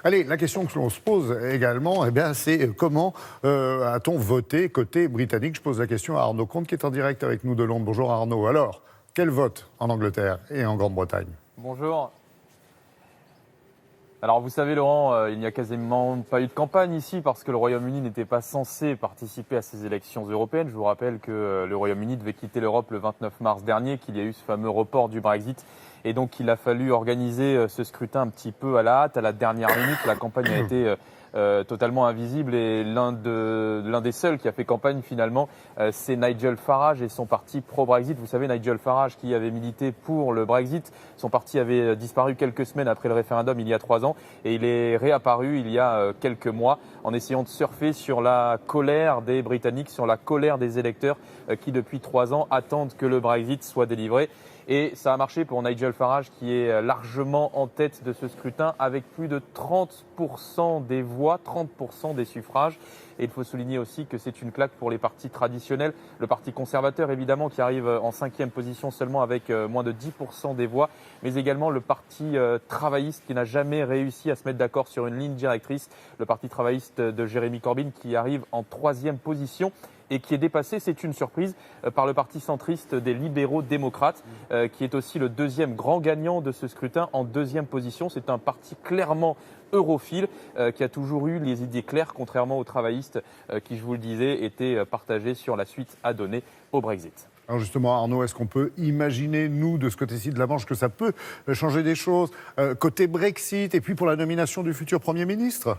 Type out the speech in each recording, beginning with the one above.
Allez, la question que l'on se pose également, c'est comment a-t-on voté côté britannique? Je pose la question à Arnaud Comte qui est en direct avec nous de Londres. Bonjour Arnaud. Alors, quel vote en Angleterre et en Grande-Bretagne? Bonjour. Alors vous savez Laurent, il n'y a quasiment pas eu de campagne ici parce que le Royaume-Uni n'était pas censé participer à ces élections européennes. Je vous rappelle que le Royaume-Uni devait quitter l'Europe le 29 mars dernier, qu'il y a eu ce fameux report du Brexit et donc il a fallu organiser ce scrutin un petit peu à la hâte, à la dernière minute. La campagne a été totalement invisible et l'un des seuls qui a fait campagne finalement, c'est Nigel Farage et son parti pro-Brexit. Vous savez, Nigel Farage qui avait milité pour le Brexit, son parti avait disparu quelques semaines après le référendum il y a 3 ans et il est réapparu il y a quelques mois en essayant de surfer sur la colère des Britanniques, sur la colère des électeurs qui depuis 3 ans attendent que le Brexit soit délivré. Et ça a marché pour Nigel Farage qui est largement en tête de ce scrutin avec plus de 30% des voix, 30% des suffrages. Et il faut souligner aussi que c'est une claque pour les partis traditionnels. Le parti conservateur évidemment qui arrive en 5e position seulement avec moins de 10% des voix. Mais également le parti travailliste qui n'a jamais réussi à se mettre d'accord sur une ligne directrice. Le parti travailliste de Jeremy Corbyn qui arrive en 3e position et qui est dépassé, c'est une surprise, par le parti centriste des libéraux démocrates, qui est aussi le deuxième grand gagnant de ce scrutin en 2e position. C'est un parti clairement europhile, qui a toujours eu les idées claires, contrairement aux travaillistes qui, je vous le disais, étaient partagés sur la suite à donner au Brexit. Alors justement, Arnaud, est-ce qu'on peut imaginer, nous, de ce côté-ci de la Manche, que ça peut changer des choses côté Brexit et puis pour la nomination du futur Premier ministre?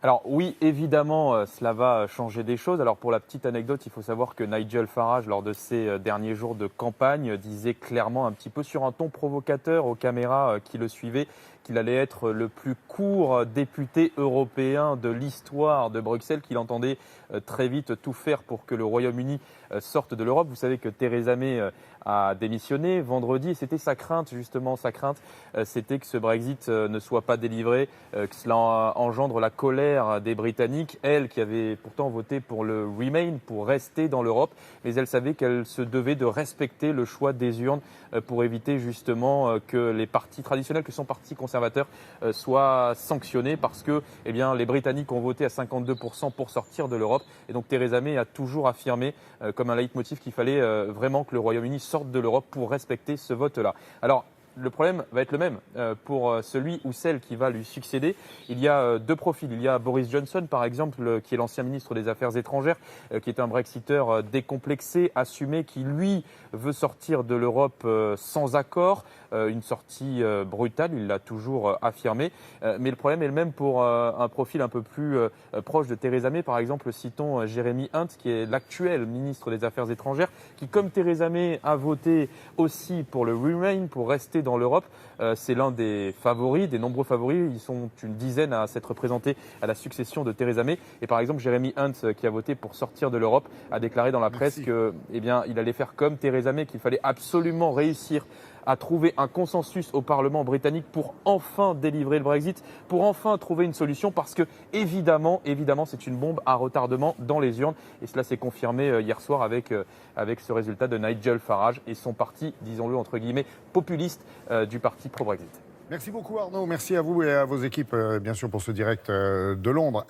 Alors oui, évidemment, cela va changer des choses. Alors pour la petite anecdote, il faut savoir que Nigel Farage, lors de ses derniers jours de campagne, disait clairement un petit peu sur un ton provocateur aux caméras qui le suivaient qu'il allait être le plus court député européen de l'histoire de Bruxelles, qu'il entendait très vite tout faire pour que le Royaume-Uni sorte de l'Europe. Vous savez que Theresa May a démissionné vendredi et c'était sa crainte, justement, sa crainte, c'était que ce Brexit ne soit pas délivré, que cela engendre la colère des Britanniques, elle qui avait pourtant voté pour le Remain, pour rester dans l'Europe, mais elle savait qu'elle se devait de respecter le choix des urnes pour éviter justement que les partis traditionnels, que son parti conservateur, soient sanctionnés parce que les Britanniques ont voté à 52% pour sortir de l'Europe et donc Theresa May a toujours affirmé comme un leitmotiv qu'il fallait vraiment que le Royaume-Uni sorte de l'Europe pour respecter ce vote-là. Alors, le problème va être le même pour celui ou celle qui va lui succéder. Il y a deux profils. Il y a Boris Johnson, par exemple, qui est l'ancien ministre des Affaires étrangères, qui est un Brexiteur décomplexé, assumé, qui, lui, veut sortir de l'Europe sans accord. Une sortie brutale, il l'a toujours affirmé. Mais le problème est le même pour un profil un peu plus proche de Theresa May. Par exemple, citons Jeremy Hunt, qui est l'actuel ministre des Affaires étrangères, qui, comme Theresa May, a voté aussi pour le Remain, pour rester dans l'Europe. C'est l'un des favoris, des nombreux favoris. Ils sont une dizaine à s'être présentés à la succession de Theresa May. Et par exemple, Jeremy Hunt, qui a voté pour sortir de l'Europe, a déclaré dans la presse que, il allait faire comme Theresa May, qu'il fallait absolument réussir à trouver un consensus au Parlement britannique pour enfin délivrer le Brexit, pour enfin trouver une solution, parce que évidemment, c'est une bombe à retardement dans les urnes. Et cela s'est confirmé hier soir avec ce résultat de Nigel Farage et son parti, disons-le entre guillemets, populiste du parti pro-Brexit. Merci beaucoup Arnaud, merci à vous et à vos équipes, bien sûr, pour ce direct de Londres.